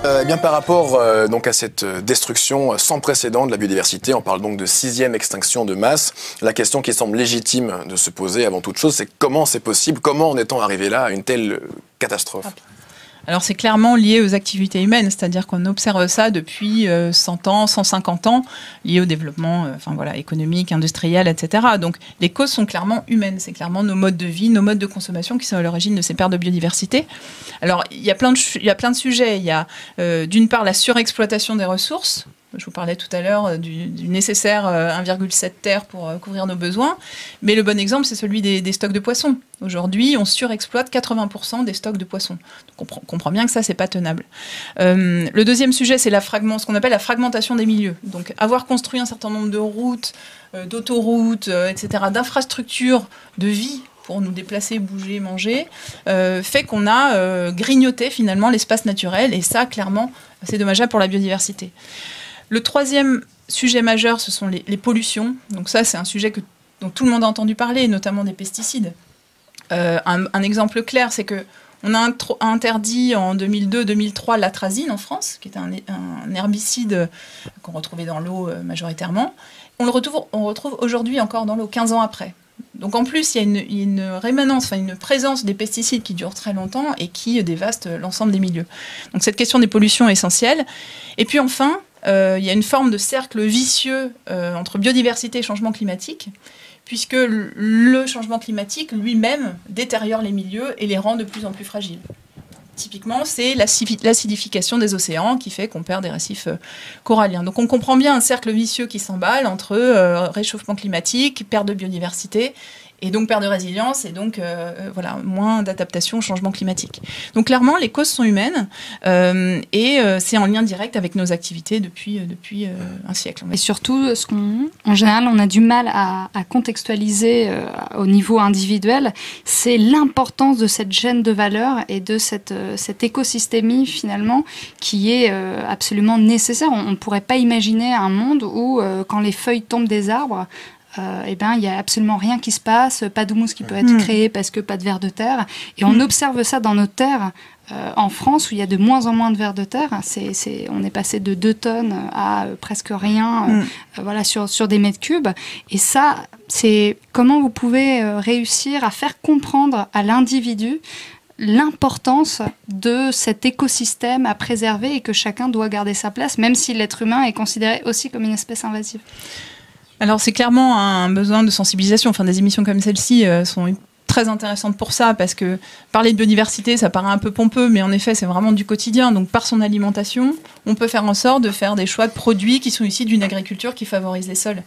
Eh bien, par rapport donc à cette destruction sans précédent de la biodiversité, on parle donc de 6e extinction de masse. La question qui semble légitime de se poser avant toute chose, c'est comment c'est possible, comment en est-on arrivé là à une telle catastrophe? Alors c'est clairement lié aux activités humaines, c'est-à-dire qu'on observe ça depuis 100 ans, 150 ans, lié au développement économique, industriel, etc. Donc les causes sont clairement humaines, c'est clairement nos modes de vie, nos modes de consommation qui sont à l'origine de ces pertes de biodiversité. Alors il y a plein de sujets, il y a d'une part la surexploitation des ressources. Je vous parlais tout à l'heure du nécessaire 1,7 terre pour couvrir nos besoins. Mais le bon exemple, c'est celui des stocks de poissons. Aujourd'hui, on surexploite 80% des stocks de poissons. Donc on comprend bien que ça, c'est pas tenable. Le deuxième sujet, c'est ce qu'on appelle la fragmentation des milieux. Donc avoir construit un certain nombre de routes, d'autoroutes, etc., d'infrastructures de vie pour nous déplacer, bouger, manger, fait qu'on a grignoté finalement l'espace naturel. Et ça, clairement, c'est dommageable pour la biodiversité. Le troisième sujet majeur, ce sont les pollutions. Donc ça, c'est un sujet dont tout le monde a entendu parler, notamment des pesticides. Un exemple clair, c'est qu'on a interdit en 2002-2003 l'atrazine en France, qui est un herbicide qu'on retrouvait dans l'eau majoritairement. On le retrouve aujourd'hui encore dans l'eau, 15 ans après. Donc en plus, il y a une rémanence, une présence des pesticides qui dure très longtemps et qui dévaste l'ensemble des milieux. Donc cette question des pollutions est essentielle. Et puis enfin, il y a une forme de cercle vicieux entre biodiversité et changement climatique, puisque le changement climatique lui-même détériore les milieux et les rend de plus en plus fragiles. Typiquement, c'est l'acidification des océans qui fait qu'on perd des récifs coralliens. Donc on comprend bien un cercle vicieux qui s'emballe entre réchauffement climatique, perte de biodiversité, et donc perte de résilience, et donc moins d'adaptation au changement climatique. Donc clairement, les causes sont humaines, et c'est en lien direct avec nos activités depuis un siècle. Et surtout, en général, on a du mal à contextualiser au niveau individuel, c'est l'importance de cette chaîne de valeur et de cette écosystémie, finalement, qui est absolument nécessaire. On ne pourrait pas imaginer un monde où, quand les feuilles tombent des arbres, il n'y a absolument rien qui se passe, pas d'humus qui peut être créé parce que pas de vers de terre. Et on observe ça dans nos terres en France où il y a de moins en moins de vers de terre. On est passé de 2 tonnes à presque rien sur des mètres cubes. Et ça, c'est comment vous pouvez réussir à faire comprendre à l'individu l'importance de cet écosystème à préserver et que chacun doit garder sa place, même si l'être humain est considéré aussi comme une espèce invasive. Alors c'est clairement un besoin de sensibilisation. Des émissions comme celle-ci sont très intéressantes pour ça, parce que parler de biodiversité, ça paraît un peu pompeux, mais en effet, c'est vraiment du quotidien. Donc par son alimentation, on peut faire en sorte de faire des choix de produits qui sont issus d'une agriculture qui favorise les sols.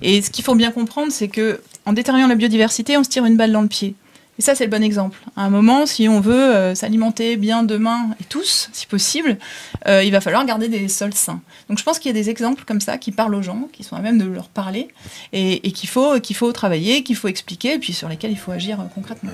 Et ce qu'il faut bien comprendre, c'est qu'en détériorant la biodiversité, on se tire une balle dans le pied. Et ça, c'est le bon exemple. À un moment, si on veut s'alimenter bien demain, et tous, si possible, il va falloir garder des sols sains. Donc je pense qu'il y a des exemples comme ça qui parlent aux gens, qui sont à même de leur parler, et qu'il faut travailler, qu'il faut expliquer, et puis sur lesquels il faut agir concrètement.